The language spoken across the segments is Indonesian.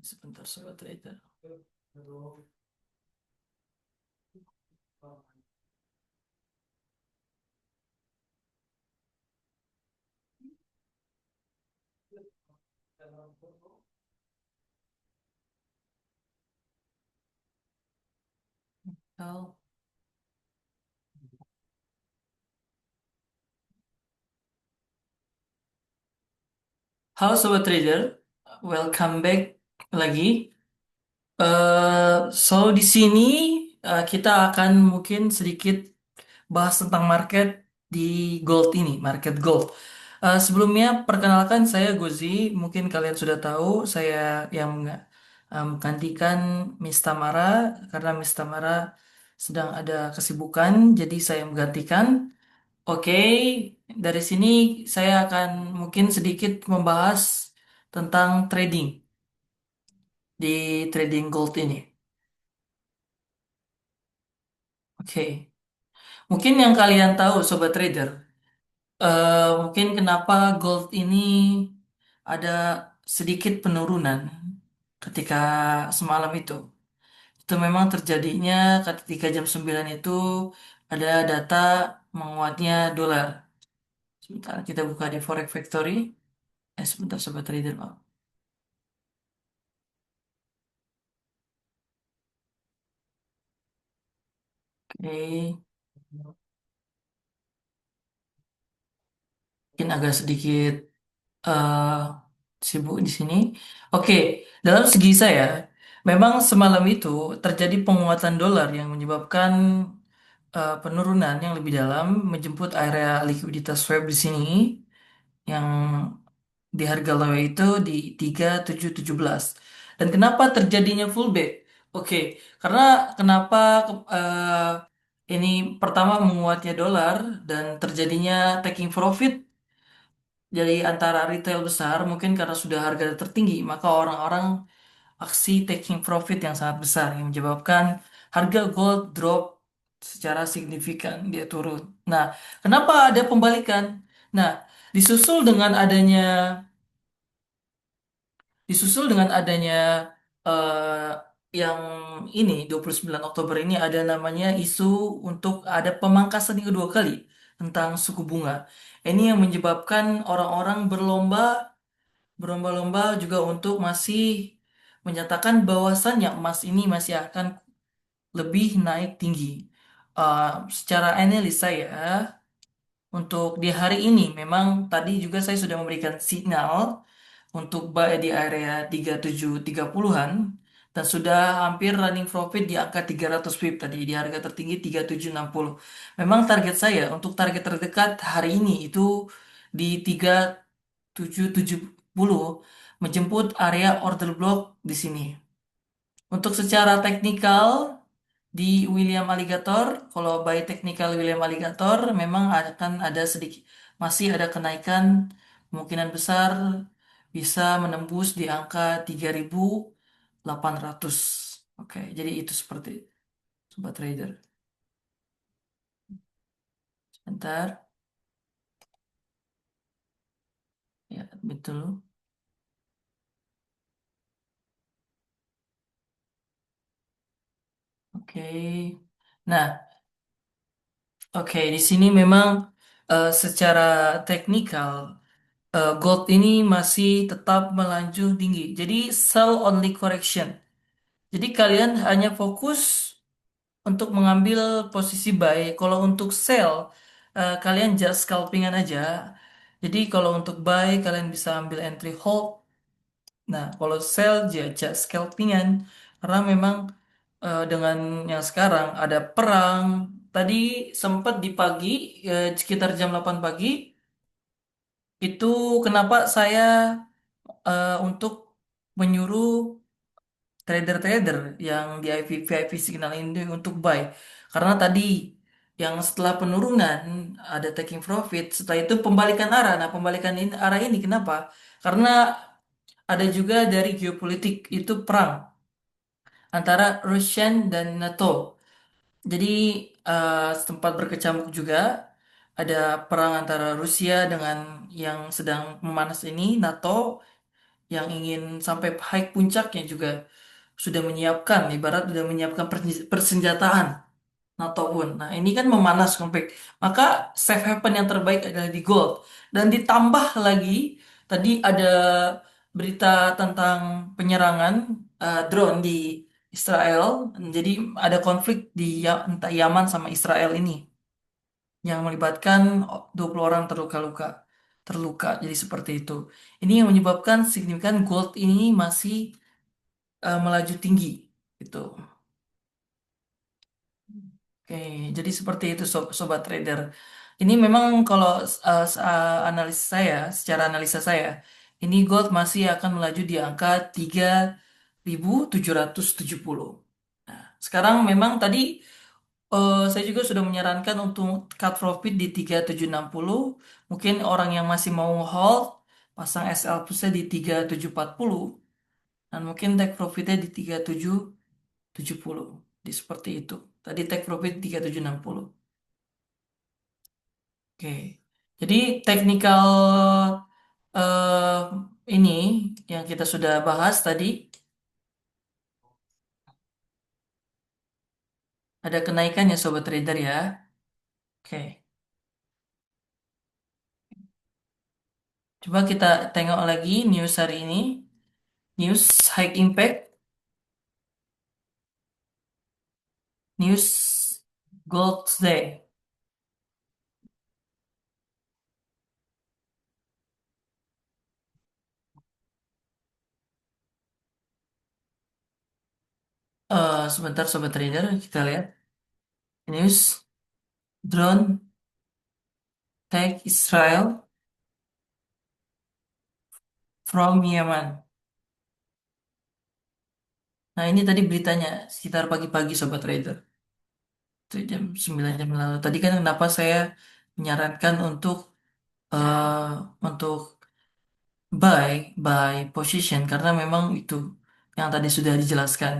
Sebentar sobat trader. Halo, halo sobat trader, welcome back lagi. So di sini kita akan mungkin sedikit bahas tentang market di gold ini, market gold. Sebelumnya perkenalkan saya Gozi, mungkin kalian sudah tahu saya yang menggantikan Miss Tamara karena Miss Tamara sedang ada kesibukan, jadi saya menggantikan. Oke, dari sini saya akan mungkin sedikit membahas tentang trading di trading gold ini. Oke, mungkin yang kalian tahu sobat trader, mungkin kenapa gold ini ada sedikit penurunan ketika semalam itu. Itu memang terjadinya ketika jam 9 itu ada data menguatnya dolar. Sebentar kita buka di Forex Factory. Sebentar sobat trader, Pak. Oke. Mungkin agak sedikit eh, sibuk di sini. Oke, dalam segi saya, memang semalam itu terjadi penguatan dolar yang menyebabkan penurunan yang lebih dalam menjemput area likuiditas swap di sini yang di harga low itu di 3717. Dan kenapa terjadinya fullback? Oke, karena kenapa ini pertama menguatnya dolar dan terjadinya taking profit dari antara retail besar, mungkin karena sudah harga tertinggi, maka orang-orang aksi taking profit yang sangat besar yang menyebabkan harga gold drop secara signifikan, dia turun. Nah, kenapa ada pembalikan? Nah, disusul dengan adanya disusul dengan adanya eh, yang ini 29 Oktober ini ada namanya isu untuk ada pemangkasan yang kedua kali tentang suku bunga. Ini yang menyebabkan orang-orang berlomba-lomba juga untuk masih menyatakan bahwasannya emas ini masih akan lebih naik tinggi. Eh, Secara analis saya, untuk di hari ini memang tadi juga saya sudah memberikan signal untuk buy di area 3730-an dan sudah hampir running profit di angka 300 pip tadi di harga tertinggi 3760. Memang target saya untuk target terdekat hari ini itu di 3770 menjemput area order block di sini. Untuk secara teknikal di William Alligator, kalau by technical William Alligator memang akan ada sedikit masih ada kenaikan kemungkinan besar bisa menembus di angka 3800. Oke, jadi itu seperti sobat trader. Sebentar. Ya, betul. Oke. Nah, oke, di sini memang secara teknikal gold ini masih tetap melanjut tinggi. Jadi sell only correction. Jadi kalian hanya fokus untuk mengambil posisi buy. Kalau untuk sell, kalian just scalpingan aja. Jadi kalau untuk buy, kalian bisa ambil entry hold. Nah, kalau sell, ya just scalpingan. Karena memang dengan yang sekarang ada perang. Tadi sempat di pagi, sekitar jam 8 pagi, itu kenapa saya untuk menyuruh trader-trader yang di VIP signal ini untuk buy. Karena tadi yang setelah penurunan ada taking profit, setelah itu pembalikan arah. Nah, pembalikan ini, arah ini kenapa? Karena ada juga dari geopolitik itu perang antara Rusia dan NATO. Jadi sempat berkecamuk juga ada perang antara Rusia dengan yang sedang memanas ini NATO. yang ingin sampai high puncaknya juga sudah menyiapkan, ibarat sudah menyiapkan persenjataan NATO pun. Nah, ini kan memanas konflik. Maka safe haven yang terbaik adalah di gold. Dan ditambah lagi, tadi ada berita tentang penyerangan drone di Israel. Jadi ada konflik di entah Yaman sama Israel ini yang melibatkan 20 orang terluka-luka. Terluka, jadi seperti itu. Ini yang menyebabkan signifikan gold ini masih melaju tinggi, gitu. Oke, jadi seperti itu sobat trader. Ini memang kalau analisa saya, secara analisa saya, ini gold masih akan melaju di angka 3.770. Nah, sekarang memang tadi saya juga sudah menyarankan untuk cut profit di 3.760. Mungkin orang yang masih mau hold, pasang SL plusnya di 3.740. Dan mungkin take profitnya di 3.770. Di seperti itu. Tadi take profit 3.760. Oke. Jadi technical eh, ini yang kita sudah bahas tadi, ada kenaikan ya sobat trader ya. Oke. Coba kita tengok lagi news hari ini. News high impact, news gold day. Sebentar sobat trader, kita lihat. News drone take Israel from Yemen. Nah, ini tadi beritanya sekitar pagi-pagi sobat trader. Itu jam 9 jam lalu. Tadi kan kenapa saya menyarankan eh, untuk buy position karena memang itu yang tadi sudah dijelaskan.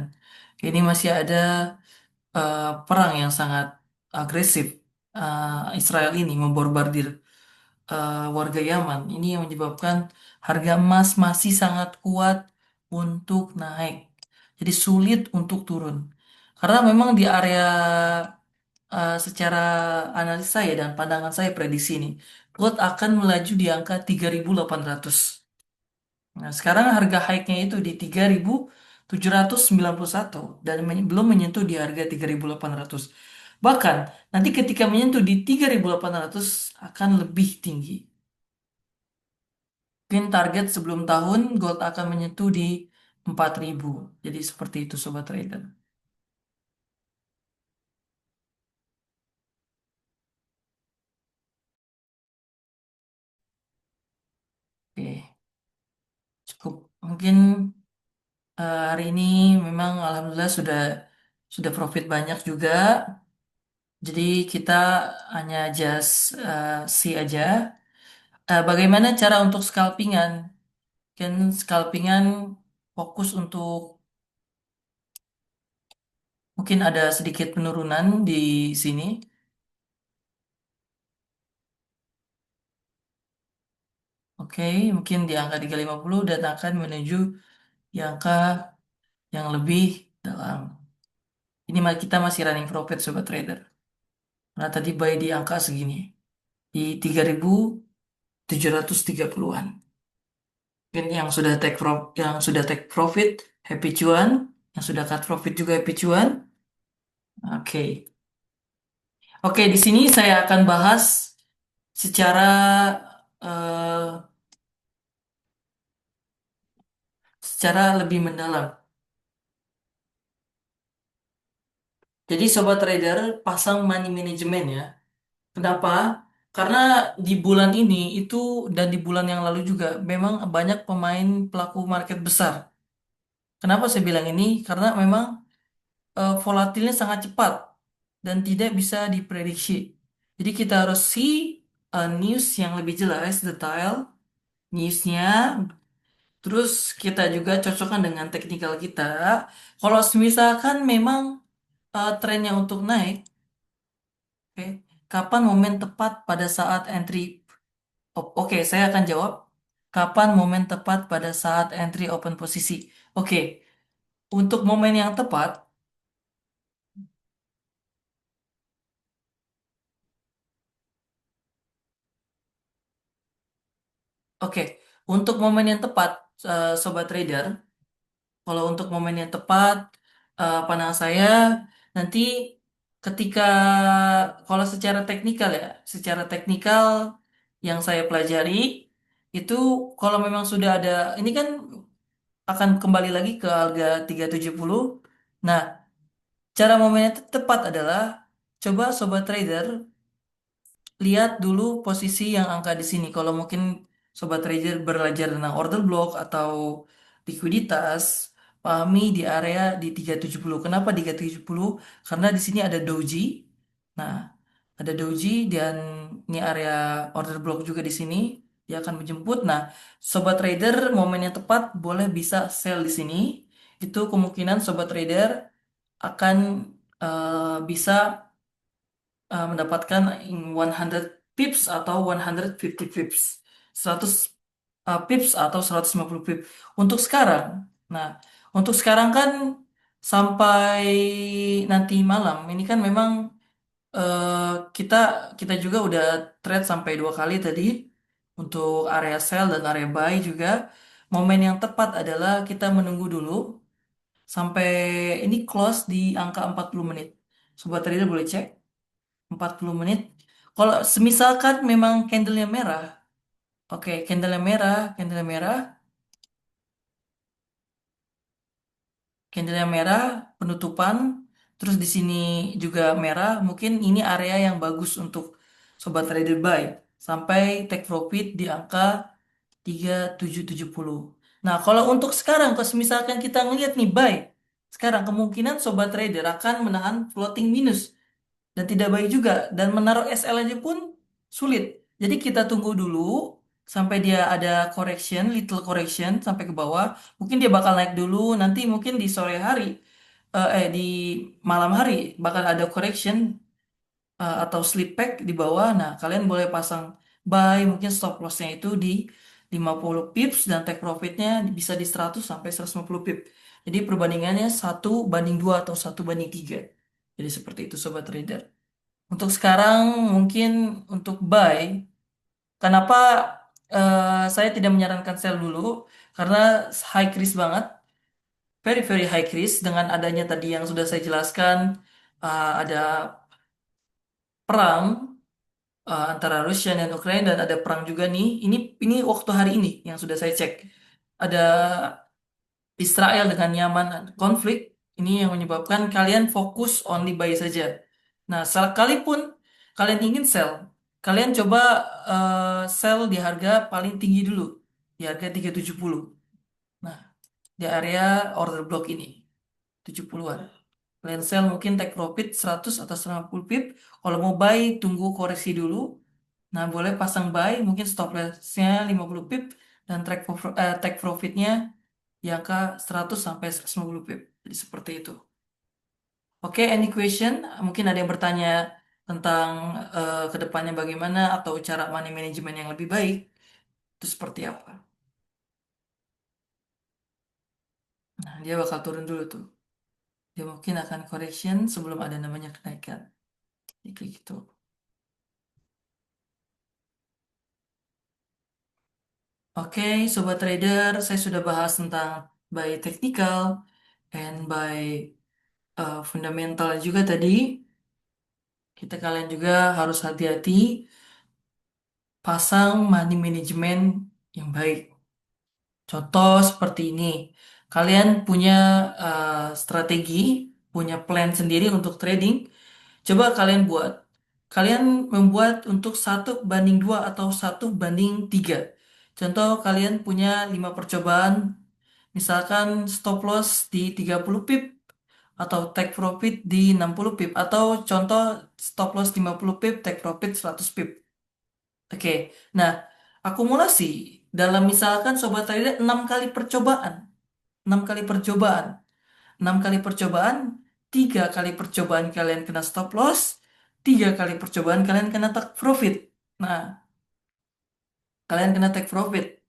Ini masih ada perang yang sangat agresif. Israel ini memborbardir warga Yaman. Ini yang menyebabkan harga emas masih sangat kuat untuk naik. Jadi sulit untuk turun. Karena memang di area secara analis saya dan pandangan saya prediksi ini, gold akan melaju di angka 3.800. Nah, sekarang harga high-nya itu di 3.791 dan belum menyentuh di harga 3.800. Bahkan nanti ketika menyentuh di 3.800 akan lebih tinggi. Mungkin target sebelum tahun gold akan menyentuh di 4.000. Jadi seperti itu sobat trader. Oke, cukup. Mungkin hari ini memang alhamdulillah sudah profit banyak juga. Jadi kita hanya just see aja. Bagaimana cara untuk scalpingan? Kan scalpingan fokus untuk mungkin ada sedikit penurunan di sini. Oke, mungkin di angka 350 dan akan menuju di angka yang lebih dalam. Ini kita masih running profit sobat trader. Nah, tadi buy di angka segini. Di 3.730-an. Mungkin yang sudah take profit happy cuan, yang sudah cut profit juga happy cuan. Oke. Oke, di sini saya akan bahas secara eh, secara lebih mendalam. Jadi sobat trader pasang money management ya. Kenapa? Karena di bulan ini itu dan di bulan yang lalu juga memang banyak pemain pelaku market besar. Kenapa saya bilang ini? Karena memang volatilnya sangat cepat dan tidak bisa diprediksi. Jadi kita harus see news yang lebih jelas, detail newsnya. Terus kita juga cocokkan dengan teknikal kita. Kalau misalkan memang trennya untuk naik, oke, kapan momen tepat pada saat entry? Oke, saya akan jawab. kapan momen tepat pada saat entry open posisi. Oke, untuk momen yang tepat, oke, untuk momen yang tepat, Sobat Trader, kalau untuk momen yang tepat, pandangan saya nanti ketika kalau secara teknikal ya, secara teknikal yang saya pelajari itu kalau memang sudah ada, ini kan akan kembali lagi ke harga 370. Nah, cara momen yang tepat adalah coba sobat trader lihat dulu posisi yang angka di sini. Kalau mungkin sobat trader belajar tentang order block atau likuiditas, pahami di area di 370. Kenapa 370? Karena di sini ada doji. Nah, ada doji dan ini area order block juga di sini. Dia akan menjemput. Nah, sobat trader momen yang tepat boleh bisa sell di sini. Itu kemungkinan sobat trader akan bisa mendapatkan 100 pips atau 150 pips. 100 pips atau 150 pips. Untuk sekarang, nah, untuk sekarang kan sampai nanti malam, ini kan memang eh, kita kita juga udah trade sampai 2 kali tadi untuk area sell dan area buy juga. Momen yang tepat adalah kita menunggu dulu sampai ini close di angka 40 menit. Sobat trader boleh cek 40 menit. Kalau semisalkan memang candlenya merah, oke, candlenya merah, candlenya merah, penutupan, terus di sini juga merah, mungkin ini area yang bagus untuk sobat trader buy sampai take profit di angka 3770. Nah, kalau untuk sekarang, kalau misalkan kita ngelihat nih buy, sekarang kemungkinan sobat trader akan menahan floating minus dan tidak baik juga dan menaruh SL aja pun sulit. Jadi kita tunggu dulu sampai dia ada correction, little correction sampai ke bawah. Mungkin dia bakal naik dulu, nanti mungkin di sore hari di malam hari bakal ada correction atau slip back di bawah. Nah, kalian boleh pasang buy, mungkin stop lossnya itu di 50 pips dan take profitnya bisa di 100 sampai 150 pip. Jadi perbandingannya 1:2 atau 1:3. Jadi seperti itu sobat trader. Untuk sekarang mungkin untuk buy, kenapa saya tidak menyarankan sell dulu? Karena high risk banget, very very high risk dengan adanya tadi yang sudah saya jelaskan, ada perang antara Rusia dan Ukraina dan ada perang juga nih. Ini waktu hari ini yang sudah saya cek. Ada Israel dengan Yaman konflik ini yang menyebabkan kalian fokus only buy saja. Nah, sekalipun kalian ingin sell, kalian coba sell di harga paling tinggi dulu, di harga 370. Nah, di area order block ini 70-an. Kalian sell mungkin take profit 100 atau 150 pip. Kalau mau buy tunggu koreksi dulu. Nah, boleh pasang buy mungkin stop loss-nya 50 pip dan take profitnya di angka 100 sampai 150 pip. Jadi seperti itu. Oke, any question? Mungkin ada yang bertanya tentang ke depannya bagaimana atau cara money management yang lebih baik. Itu seperti apa? Nah, dia bakal turun dulu tuh. Dia mungkin akan correction sebelum ada namanya kenaikan. Jadi kayak gitu. Oke, Sobat Trader, saya sudah bahas tentang buy technical and buy fundamental juga tadi. Kita kalian juga harus hati-hati pasang money management yang baik. Contoh seperti ini, kalian punya strategi, punya plan sendiri untuk trading. Coba kalian buat. Kalian membuat untuk 1:2 atau 1:3. Contoh kalian punya 5 percobaan, misalkan stop loss di 30 pip atau take profit di 60 pip atau contoh stop loss 50 pip, take profit 100 pip. Oke. Nah, akumulasi dalam misalkan sobat trader 6 kali percobaan. 6 kali percobaan. 6 kali percobaan, 3 kali percobaan kalian kena stop loss, 3 kali percobaan kalian kena take profit. Nah, kalian kena take profit.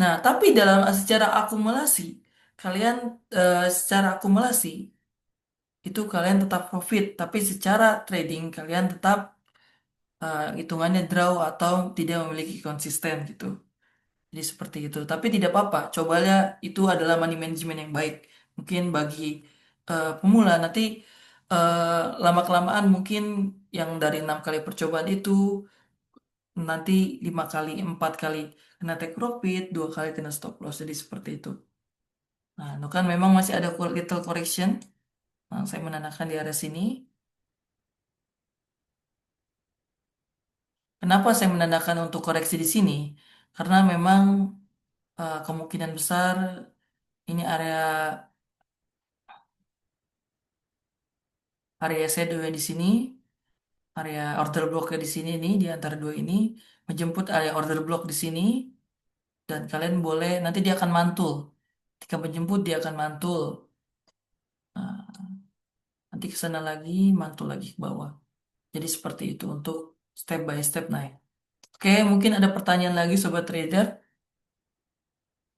Nah, tapi dalam secara akumulasi, kalian secara akumulasi itu kalian tetap profit, tapi secara trading kalian tetap hitungannya draw atau tidak memiliki konsisten gitu. Jadi seperti itu. Tapi tidak apa-apa. Cobalah itu adalah money management yang baik. Mungkin bagi pemula nanti lama-kelamaan mungkin yang dari 6 kali percobaan itu nanti 5 kali, 4 kali kena take profit, 2 kali kena stop loss. Jadi seperti itu. Nah, itu kan memang masih ada little correction. Nah, saya menandakan di area sini. Kenapa saya menandakan untuk koreksi di sini? Karena memang kemungkinan besar ini area shadow di sini, area order blocknya di sini nih di antara dua ini menjemput area order block di sini dan kalian boleh nanti dia akan mantul. Ketika menjemput dia akan mantul. Nah, nanti ke sana lagi, mantul lagi ke bawah. Jadi seperti itu untuk step by step naik. Oke, mungkin ada pertanyaan lagi sobat trader.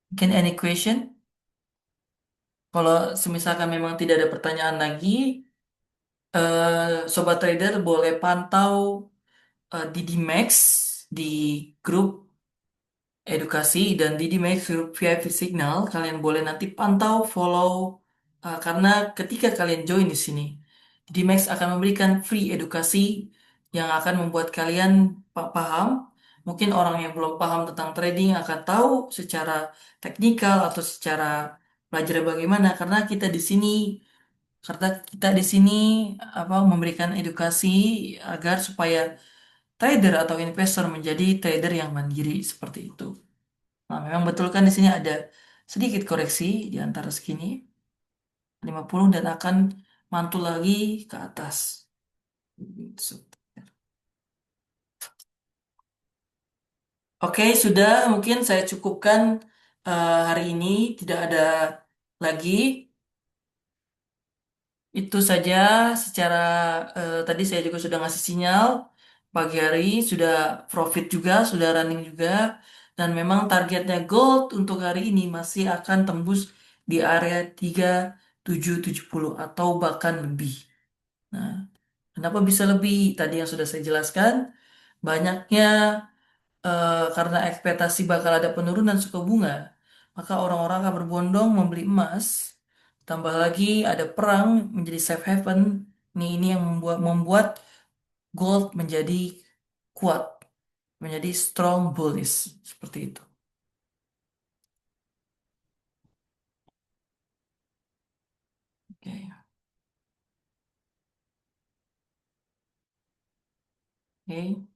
Mungkin any question? Kalau semisalkan memang tidak ada pertanyaan lagi, sobat trader boleh pantau Didi Max di grup edukasi dan Didi Max grup VIP Signal. Kalian boleh nanti pantau, follow, karena ketika kalian join di sini, Didi Max akan memberikan free edukasi yang akan membuat kalian paham. Mungkin orang yang belum paham tentang trading akan tahu secara teknikal atau secara belajar bagaimana karena kita di sini apa memberikan edukasi agar supaya trader atau investor menjadi trader yang mandiri seperti itu. Nah, memang betul kan di sini ada sedikit koreksi di antara segini 50 dan akan mantul lagi ke atas. Oke, sudah mungkin saya cukupkan hari ini tidak ada lagi. Itu saja secara tadi saya juga sudah ngasih sinyal pagi hari sudah profit juga, sudah running juga dan memang targetnya gold untuk hari ini masih akan tembus di area 3770 atau bahkan lebih. Nah, kenapa bisa lebih? Tadi yang sudah saya jelaskan, banyaknya karena ekspektasi bakal ada penurunan suku bunga, maka orang-orang akan berbondong membeli emas. Tambah lagi ada perang menjadi safe haven. Ini yang membuat gold menjadi kuat, menjadi strong bullish seperti itu. Oke, oke.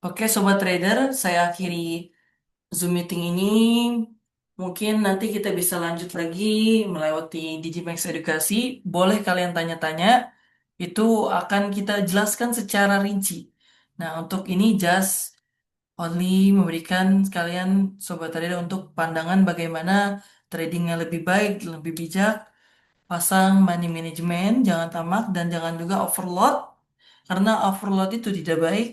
Oke, sobat trader, saya akhiri Zoom meeting ini. Mungkin nanti kita bisa lanjut lagi melewati Digimax Edukasi. Boleh kalian tanya-tanya, itu akan kita jelaskan secara rinci. Nah, untuk ini just only memberikan sekalian sobat trader untuk pandangan bagaimana tradingnya lebih baik, lebih bijak, pasang money management, jangan tamak dan jangan juga overload, karena overload itu tidak baik.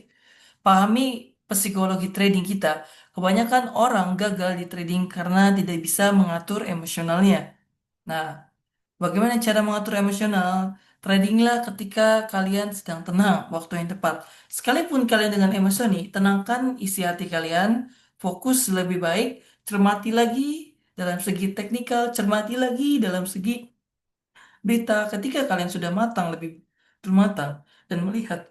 Pahami psikologi trading kita. Kebanyakan orang gagal di trading karena tidak bisa mengatur emosionalnya. Nah, bagaimana cara mengatur emosional? Tradinglah ketika kalian sedang tenang, waktu yang tepat. Sekalipun kalian dengan emosi, tenangkan isi hati kalian, fokus lebih baik, cermati lagi dalam segi teknikal, cermati lagi dalam segi berita. Ketika kalian sudah matang, lebih bermatang dan melihat,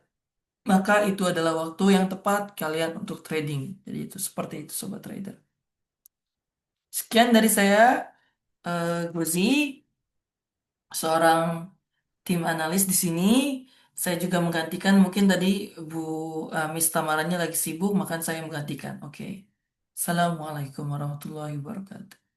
maka itu adalah waktu yang tepat kalian untuk trading. Jadi itu seperti itu, sobat trader. Sekian dari saya, Gozi, seorang tim analis di sini. Saya juga menggantikan, mungkin tadi Bu Miss Tamaranya lagi sibuk, maka saya menggantikan. Oke. Assalamualaikum warahmatullahi wabarakatuh.